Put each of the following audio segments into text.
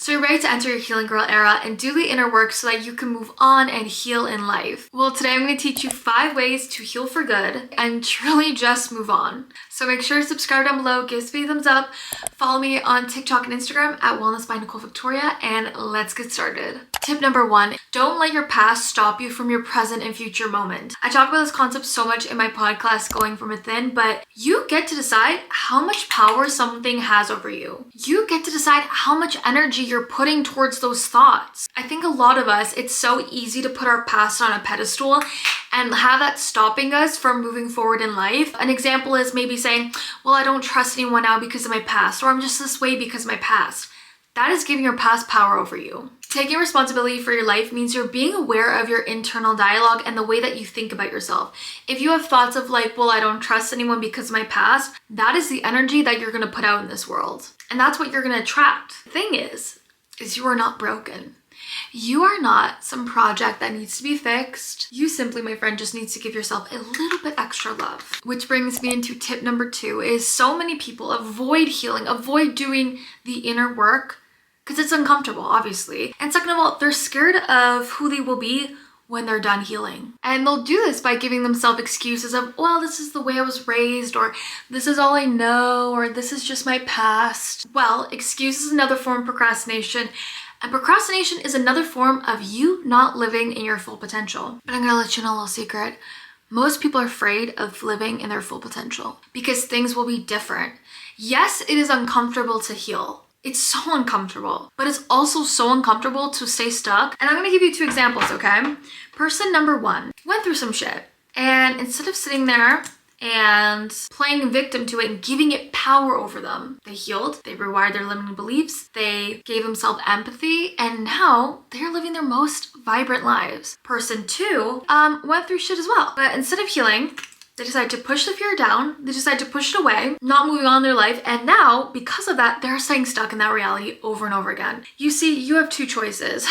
So you're ready to enter your healing girl era and do the inner work so that you can move on and heal in life. Well, today I'm going to teach you 5 ways to heal for good and truly just move on. So make sure to subscribe down below, give this video a thumbs up, follow me on TikTok and Instagram at Wellness by Nicole Victoria, and let's get started. Tip number 1, don't let your past stop you from your present and future moment. I talk about this concept so much in my podcast, Going From Within, but you get to decide how much power something has over you. You get to decide how much energy you're putting towards those thoughts. I think a lot of us, it's so easy to put our past on a pedestal and have that stopping us from moving forward in life. An example is maybe saying, well, I don't trust anyone now because of my past, or I'm just this way because of my past. That is giving your past power over you. Taking responsibility for your life means you're being aware of your internal dialogue and the way that you think about yourself. If you have thoughts of like, well, I don't trust anyone because of my past, that is the energy that you're gonna put out in this world. And that's what you're gonna attract. The thing is you are not broken. You are not some project that needs to be fixed. You simply, my friend, just needs to give yourself a little bit extra love. Which brings me into tip number 2 is so many people avoid healing, avoid doing the inner work because it's uncomfortable, obviously. And second of all, they're scared of who they will be when they're done healing. And they'll do this by giving themselves excuses of, well, this is the way I was raised, or this is all I know, or this is just my past. Well, excuse is another form of procrastination. And procrastination is another form of you not living in your full potential. But I'm gonna let you know a little secret. Most people are afraid of living in their full potential because things will be different. Yes, it is uncomfortable to heal. It's so uncomfortable, but it's also so uncomfortable to stay stuck. And I'm gonna give you 2 examples, okay? Person number 1 went through some shit, and instead of sitting there and playing victim to it and giving it power over them, they healed, they rewired their limiting beliefs, they gave themselves empathy, and now they're living their most vibrant lives. Person 2 went through shit as well, but instead of healing, they decided to push the fear down, they decided to push it away, not moving on in their life, and now, because of that, they're staying stuck in that reality over and over again. You see, you have 2 choices.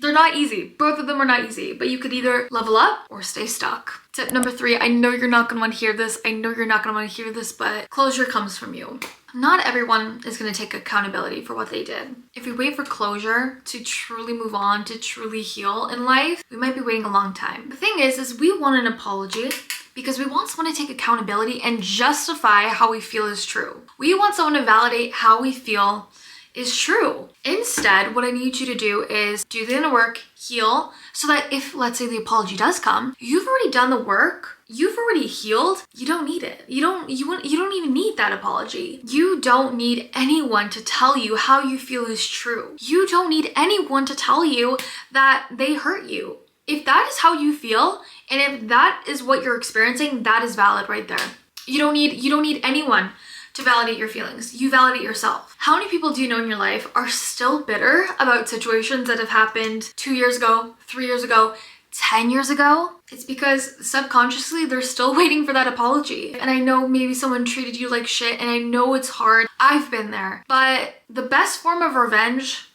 They're not easy. Both of them are not easy, but you could either level up or stay stuck. Tip number 3, I know you're not gonna want to hear this, but closure comes from you. Not everyone is gonna take accountability for what they did. If we wait for closure to truly move on, to truly heal in life, we might be waiting a long time. The thing is we want an apology because we want someone to take accountability and justify how we feel is true. We want someone to validate how we feel is true. Instead, what I need you to do is do the inner work, heal, so that if, let's say, the apology does come, you've already done the work, you've already healed, you don't need it. You don't even need that apology. You don't need anyone to tell you how you feel is true. You don't need anyone to tell you that they hurt you. If that is how you feel, and if that is what you're experiencing, that is valid right there. You don't need anyone to validate your feelings. You validate yourself. How many people do you know in your life are still bitter about situations that have happened 2 years ago, 3 years ago, 10 years ago? It's because subconsciously they're still waiting for that apology. And I know maybe someone treated you like shit, and I know it's hard. I've been there. But the best form of revenge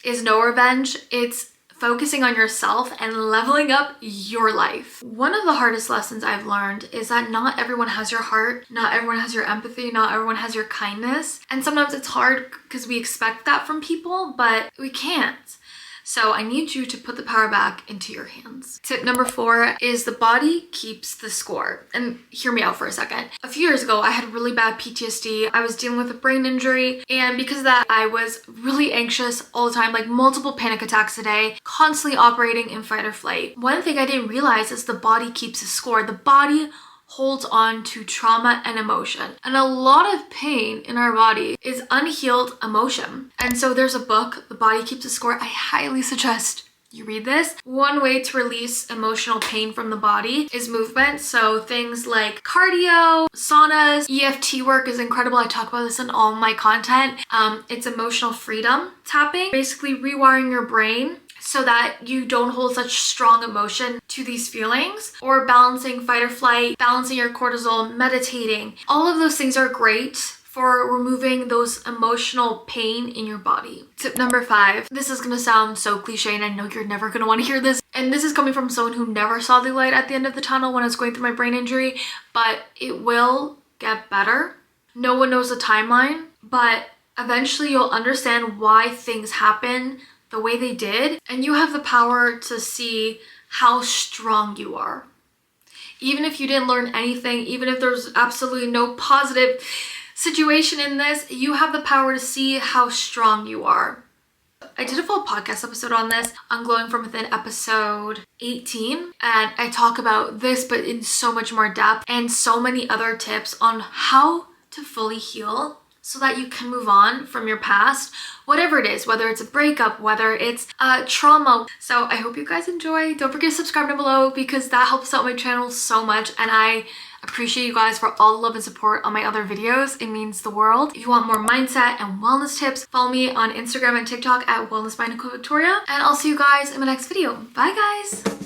is no revenge. It's focusing on yourself and leveling up your life. One of the hardest lessons I've learned is that not everyone has your heart, not everyone has your empathy, not everyone has your kindness. And sometimes it's hard because we expect that from people, but we can't. So I need you to put the power back into your hands. Tip number 4 is the body keeps the score. And hear me out for a second. A few years ago, I had really bad PTSD. I was dealing with a brain injury. And because of that, I was really anxious all the time, like multiple panic attacks a day, constantly operating in fight or flight. One thing I didn't realize is the body keeps a score. The body holds on to trauma and emotion. And a lot of pain in our body is unhealed emotion. And so there's a book, The Body Keeps a Score. I highly suggest you read this. One way to release emotional pain from the body is movement. So things like cardio, saunas, EFT work is incredible. I talk about this in all my content. It's emotional freedom tapping, basically rewiring your brain so that you don't hold such strong emotion to these feelings, or balancing fight or flight, balancing your cortisol, meditating. All of those things are great for removing those emotional pain in your body. Tip number 5, this is gonna sound so cliche and I know you're never gonna wanna hear this, and this is coming from someone who never saw the light at the end of the tunnel when I was going through my brain injury, but it will get better. No one knows the timeline, but eventually you'll understand why things happen the way they did, and you have the power to see how strong you are. Even if you didn't learn anything, even if there's absolutely no positive situation in this, you have the power to see how strong you are. I did a full podcast episode on this, on Glowing From Within, episode 18, and I talk about this but in so much more depth and so many other tips on how to fully heal so that you can move on from your past, whatever it is, whether it's a breakup, whether it's trauma. So I hope you guys enjoy. Don't forget to subscribe down below because that helps out my channel so much, and I appreciate you guys for all the love and support on my other videos. It means the world. If you want more mindset and wellness tips, follow me on Instagram and TikTok at Wellness by Nicole Victoria, and I'll see you guys in my next video. Bye guys!